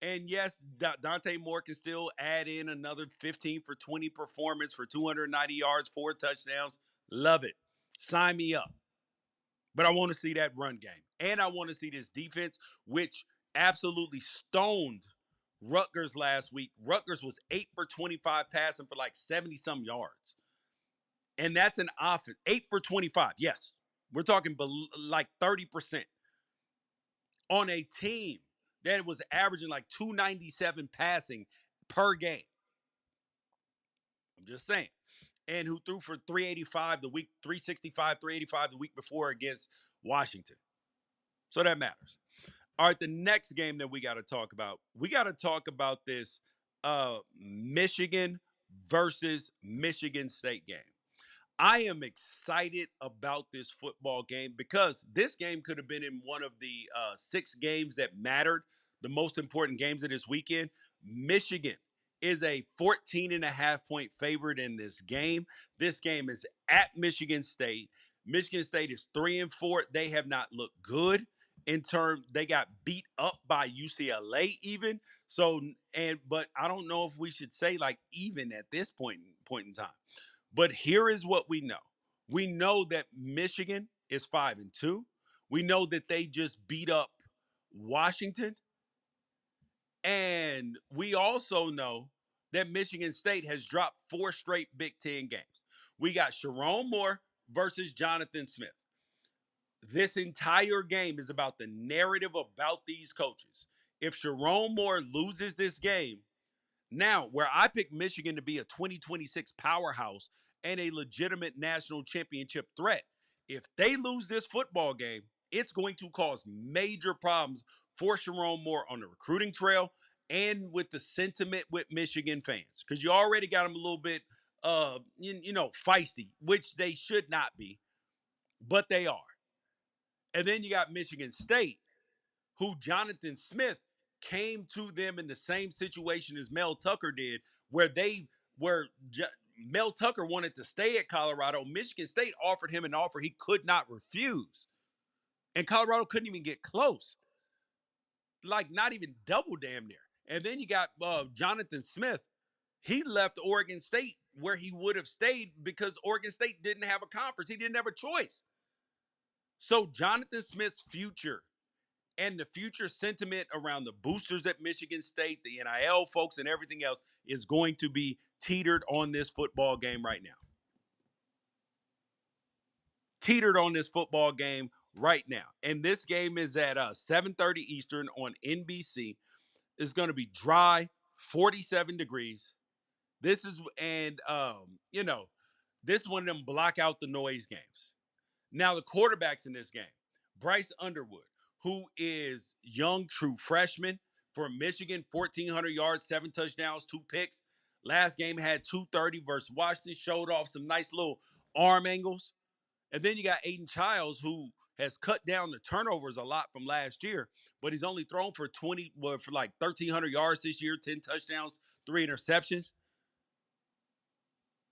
And yes, Dante Moore can still add in another 15 for 20 performance for 290 yards, 4 touchdowns. Love it. Sign me up. But I want to see that run game. And I want to see this defense, which absolutely stoned Rutgers last week. Rutgers was 8 for 25 passing for like 70-some yards. And that's an offense. 8 for 25. Yes. We're talking like 30% on a team that was averaging like 297 passing per game. I'm just saying. And who threw for 385 the week, 365, 385 the week before against Washington. So that matters. All right, the next game that we got to talk about this Michigan versus Michigan State game. I am excited about this football game because this game could have been in one of the 6 games that mattered, the most important games of this weekend. Michigan is a 14 and a half point favorite in this game. This game is at Michigan State. Michigan State is 3-4. They have not looked good in terms, they got beat up by UCLA even. So, but I don't know if we should say like even at this point in time. But here is what we know. We know that Michigan is 5-2. We know that they just beat up Washington. And we also know that Michigan State has dropped 4 straight Big Ten games. We got Sharrone Moore versus Jonathan Smith. This entire game is about the narrative about these coaches. If Sharrone Moore loses this game, now, where I picked Michigan to be a 2026 powerhouse and a legitimate national championship threat, if they lose this football game, it's going to cause major problems for Sharrone Moore on the recruiting trail and with the sentiment with Michigan fans. Because you already got them a little bit, feisty, which they should not be, but they are. And then you got Michigan State, who Jonathan Smith came to them in the same situation as Mel Tucker did, where Mel Tucker wanted to stay at Colorado. Michigan State offered him an offer he could not refuse. And Colorado couldn't even get close. Like not even double damn near. And then you got Jonathan Smith. He left Oregon State where he would have stayed because Oregon State didn't have a conference. He didn't have a choice. So Jonathan Smith's future and the future sentiment around the boosters at Michigan State, the NIL folks, and everything else is going to be teetered on this football game right now. Teetered on this football game right now. And this game is at 7:30 Eastern on NBC. It's going to be dry, 47 degrees. This is, this is one of them block out the noise games. Now, the quarterbacks in this game, Bryce Underwood, who is young, true freshman for Michigan, 1,400 yards, 7 touchdowns, 2 picks. Last game had 230 versus Washington, showed off some nice little arm angles. And then you got Aiden Childs, who has cut down the turnovers a lot from last year, but he's only thrown for like 1,300 yards this year, 10 touchdowns, 3 interceptions.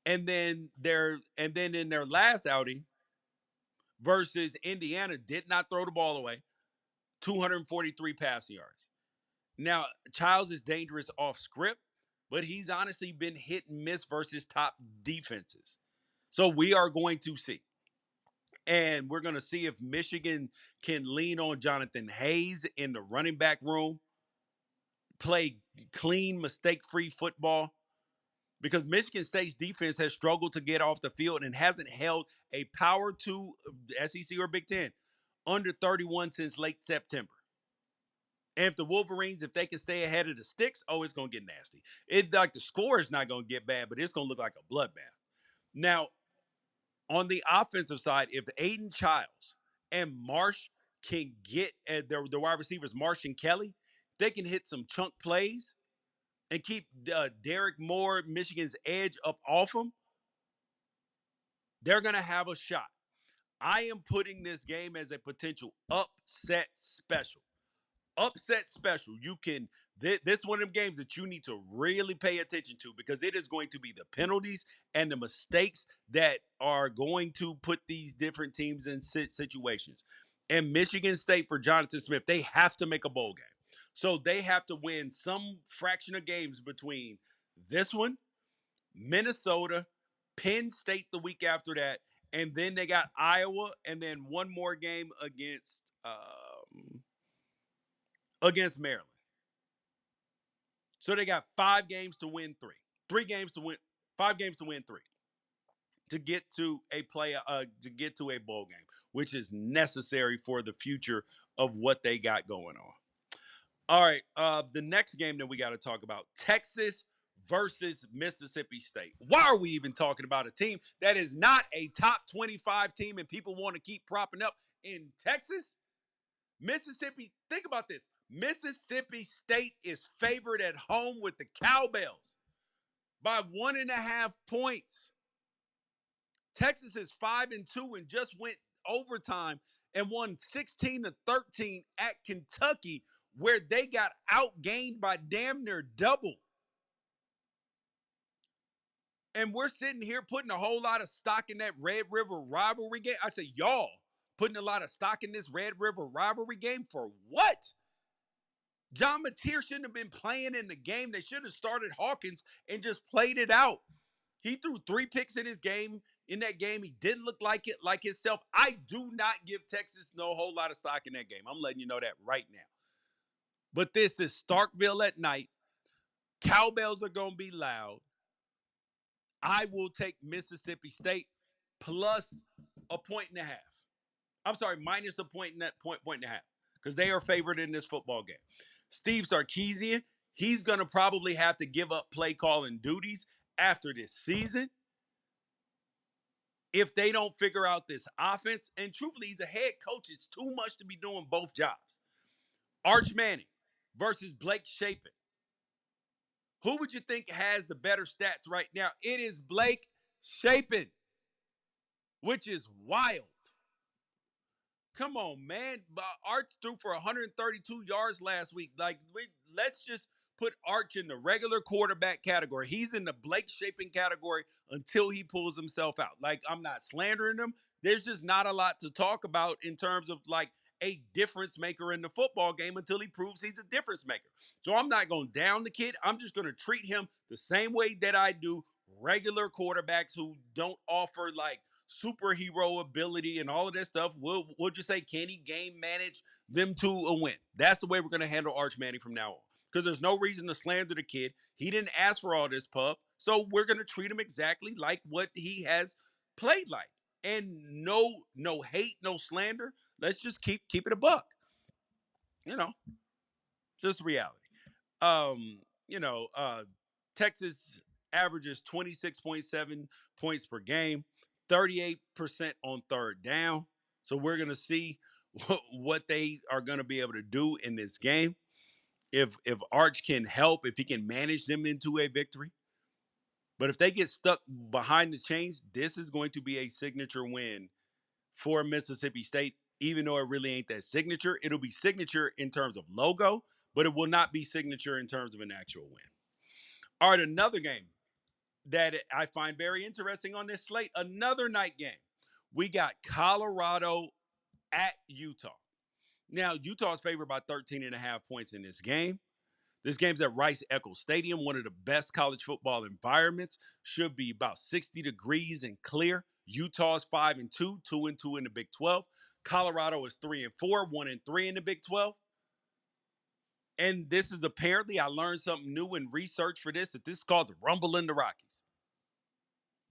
And then in their last outing versus Indiana, did not throw the ball away. 243 passing yards. Now, Childs is dangerous off script, but he's honestly been hit and miss versus top defenses. So we are going to see. And we're going to see if Michigan can lean on Jonathan Hayes in the running back room, play clean, mistake-free football, because Michigan State's defense has struggled to get off the field and hasn't held a power 2 SEC or Big Ten under 31 since late September. And if the Wolverines, if they can stay ahead of the sticks, it's going to get nasty. The score is not going to get bad, but it's going to look like a bloodbath. Now, on the offensive side, if Aiden Childs and Marsh can get the wide receivers, Marsh and Kelly, they can hit some chunk plays and keep Derek Moore, Michigan's edge, up off them, they're going to have a shot. I am putting this game as a potential upset special. Upset special. You can, this is one of them games that you need to really pay attention to because it is going to be the penalties and the mistakes that are going to put these different teams in situations. And Michigan State, for Jonathan Smith, they have to make a bowl game. So they have to win some fraction of games between this one, Minnesota, Penn State the week after that, and then they got Iowa, and then one more game against Maryland. So they got 5 games to win 3. 3 games to win, 5 games to win 3. to get to to get to a bowl game, which is necessary for the future of what they got going on. All right, the next game that we got to talk about: Texas versus Mississippi State. Why are we even talking about a team that is not a top 25 team and people want to keep propping up in Texas? Mississippi, think about this. Mississippi State is favored at home with the Cowbells by 1.5 points. Texas is 5-2 and just went overtime and won 16-13 at Kentucky, where they got outgained by damn near double. And we're sitting here putting a whole lot of stock in that Red River rivalry game. I say, y'all putting a lot of stock in this Red River rivalry game for what? John Mateer shouldn't have been playing in the game. They should have started Hawkins and just played it out. He threw 3 picks in his game. In that game, he didn't look like himself. I do not give Texas no whole lot of stock in that game. I'm letting you know that right now. But this is Starkville at night. Cowbells are going to be loud. I will take Mississippi State plus a point and a half. I'm sorry, minus a point and a half, because they are favored in this football game. Steve Sarkisian, he's going to probably have to give up play calling duties after this season if they don't figure out this offense. And truthfully, he's a head coach. It's too much to be doing both jobs. Arch Manning versus Blake Shapen. Who would you think has the better stats right now? It is Blake Shapen, which is wild. Come on, man. Arch threw for 132 yards last week. Let's just put Arch in the regular quarterback category. He's in the Blake Shapen category until he pulls himself out. I'm not slandering him. There's just not a lot to talk about in terms of a difference maker in the football game until he proves he's a difference maker. So I'm not going to down the kid. I'm just going to treat him the same way that I do regular quarterbacks who don't offer superhero ability and all of that stuff. We'll just say, can he game manage them to a win? That's the way we're going to handle Arch Manning from now on, because there's no reason to slander the kid. He didn't ask for all this pup, so we're going to treat him exactly like what he has played like. And no hate, no slander. Let's just keep it a buck. Just reality. Um, Texas averages 26.7 points per game, 38% on third down. So we're going to see what they are going to be able to do in this game. If Arch can help, if he can manage them into a victory. But if they get stuck behind the chains, this is going to be a signature win for Mississippi State, even though it really ain't that signature. It'll be signature in terms of logo, but it will not be signature in terms of an actual win. All right, another game that I find very interesting on this slate, another night game. We got Colorado at Utah. Now, Utah is favored by 13.5 points in this game. This game's at Rice-Eccles Stadium, one of the best college football environments. Should be about 60 degrees and clear. Utah's 5-2, 2-2 in the Big 12. Colorado is 3-4, 1-3 in the Big 12. And this is apparently, I learned something new in research for this, that this is called the Rumble in the Rockies.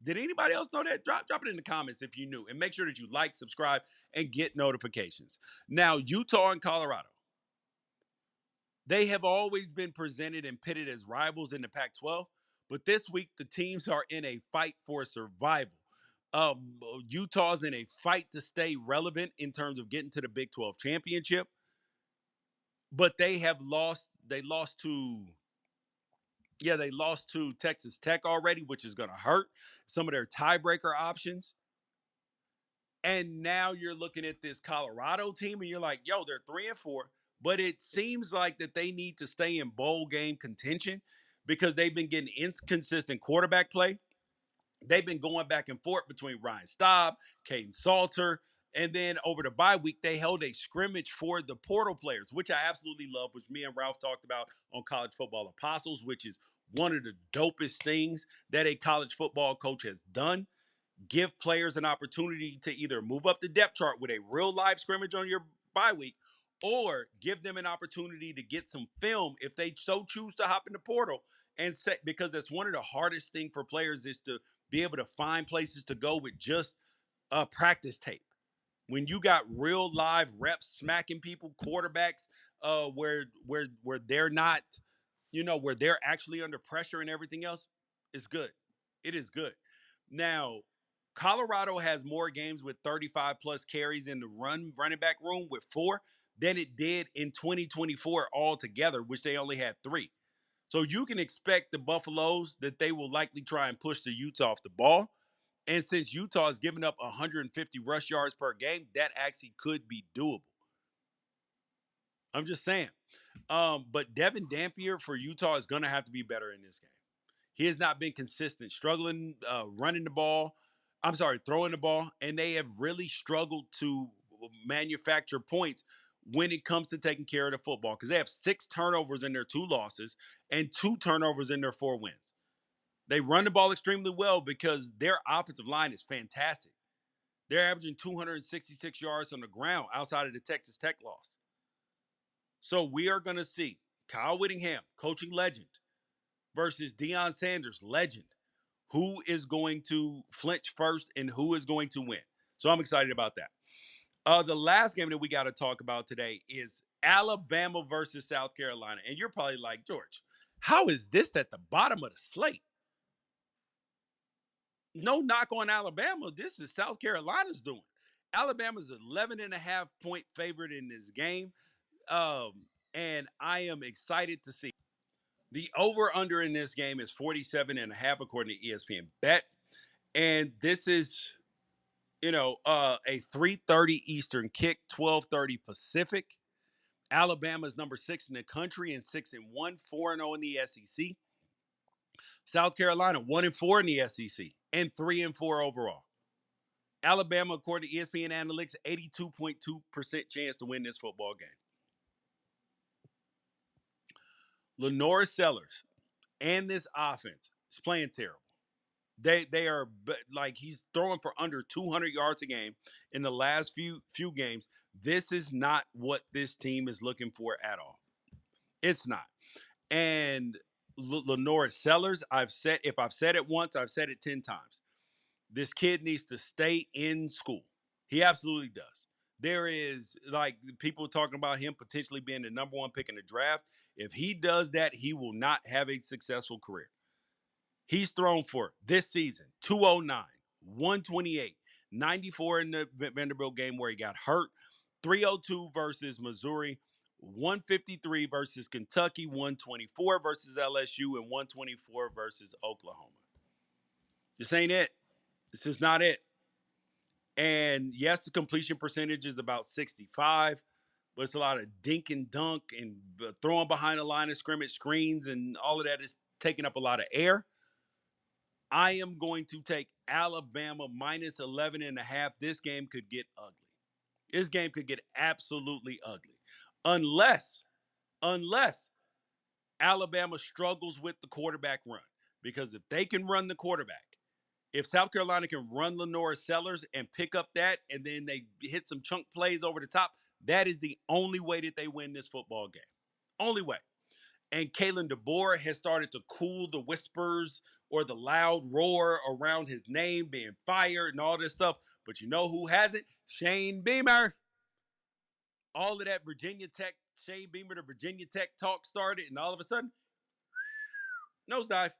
Did anybody else know that? Drop it in the comments if you knew. And make sure that you like, subscribe, and get notifications. Now, Utah and Colorado, they have always been presented and pitted as rivals in the Pac-12. But this week, the teams are in a fight for survival. Utah's in a fight to stay relevant in terms of getting to the Big 12 championship. But they lost to Texas Tech already, which is going to hurt some of their tiebreaker options. And now you're looking at this Colorado team and you're like, yo, they're 3-4, but it seems like that they need to stay in bowl game contention because they've been getting inconsistent quarterback play. They've been going back and forth between Ryan Staub, Caden Salter, and then over the bye week, they held a scrimmage for the portal players, which I absolutely love, which me and Ralph talked about on College Football Apostles, which is one of the dopest things that a college football coach has done. Give players an opportunity to either move up the depth chart with a real live scrimmage on your bye week, or give them an opportunity to get some film if they so choose to hop in the portal and set, because that's one of the hardest things for players is to be able to find places to go with just practice tape. When you got real live reps smacking people, quarterbacks, where they're not, where they're actually under pressure and everything else, it's good. It is good. Now, Colorado has more games with 35 plus carries in the running back room with 4 than it did in 2024 altogether, which they only had 3. So you can expect the Buffaloes that they will likely try and push the Utah off the ball. And since Utah is giving up 150 rush yards per game, that actually could be doable. I'm just saying. But Devin Dampier for Utah is going to have to be better in this game. He has not been consistent, struggling running the ball. I'm sorry, throwing the ball, and they have really struggled to manufacture points when it comes to taking care of the football because they have 6 turnovers in their 2 losses and 2 turnovers in their 4 wins. They run the ball extremely well because their offensive line is fantastic. They're averaging 266 yards on the ground outside of the Texas Tech loss. So we are going to see Kyle Whittingham, coaching legend, versus Deion Sanders, legend. Who is going to flinch first and who is going to win? So I'm excited about that. The last game that we got to talk about today is Alabama versus South Carolina. And you're probably like, George, how is this at the bottom of the slate? No knock on Alabama. This is South Carolina's doing. Alabama's 11.5 point favorite in this game. And I am excited to see. The over-under in this game is 47.5 according to ESPN Bet. And this is, a 3:30 Eastern kick, 12:30 Pacific. Alabama is number 6 in the country and 6-1, 4-0 in the SEC. South Carolina 1-4 in the SEC and 3-4 overall. Alabama, according to ESPN Analytics, 82.2% chance to win this football game. Lenore Sellers and this offense is playing terrible. They are like he's throwing for under 200 yards a game in the last few games. This is not what this team is looking for at all. It's not. And Lenore Sellers, if I've said it once, I've said it 10 times. This kid needs to stay in school. He absolutely does. There is like people talking about him potentially being the number 1 pick in the draft. If he does that, he will not have a successful career. He's thrown for this season 209, 128, 94 in the Vanderbilt game where he got hurt, 302 versus Missouri, 153 versus Kentucky, 124 versus LSU, and 124 versus Oklahoma. This ain't it. This is not it. And yes, the completion percentage is about 65, but it's a lot of dink and dunk and throwing behind the line of scrimmage screens, and all of that is taking up a lot of air. I am going to take Alabama minus 11.5. This game could get ugly. This game could get absolutely ugly. Unless Alabama struggles with the quarterback run. Because if they can run the quarterback, if South Carolina can run Lenore Sellers and pick up that, and then they hit some chunk plays over the top, that is the only way that they win this football game. Only way. And Kalen DeBoer has started to cool the whispers or the loud roar around his name being fired and all this stuff. But you know who hasn't? Shane Beamer. All of that Virginia Tech, Shane Beamer to Virginia Tech talk started, and all of a sudden, nosedive.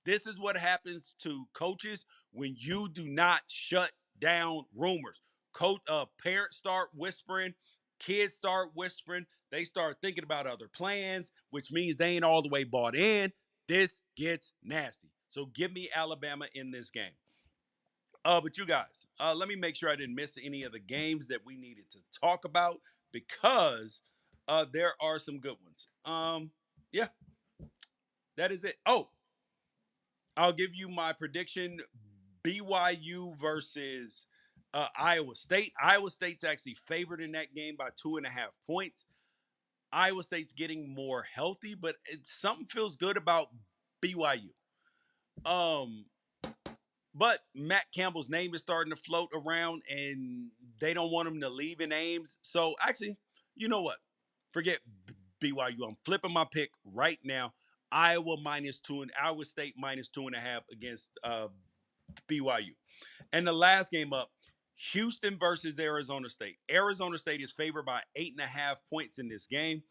This is what happens to coaches when you do not shut down rumors. Parents start whispering, kids start whispering, they start thinking about other plans, which means they ain't all the way bought in. This gets nasty. So give me Alabama in this game. But you guys, let me make sure I didn't miss any of the games that we needed to talk about because there are some good ones. Yeah, that is it. Oh, I'll give you my prediction: BYU versus Iowa State. Iowa State's actually favored in that game by 2.5 points. Iowa State's getting more healthy, but something feels good about BYU. But Matt Campbell's name is starting to float around, and they don't want him to leave in Ames. So actually, you know what? Forget BYU. I'm flipping my pick right now. Iowa State -2.5 against BYU. And the last game up, Houston versus Arizona State. Arizona State is favored by 8.5 points in this game.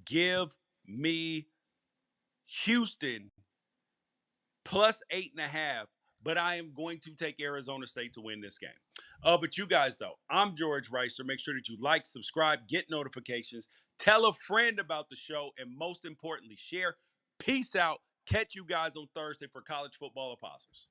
Give me Houston plus 8.5, but I am going to take Arizona State to win this game. But you guys, though, I'm George Wrighster. Make sure that you like, subscribe, get notifications, tell a friend about the show, and most importantly, share. Peace out. Catch you guys on Thursday for College Football Apostles.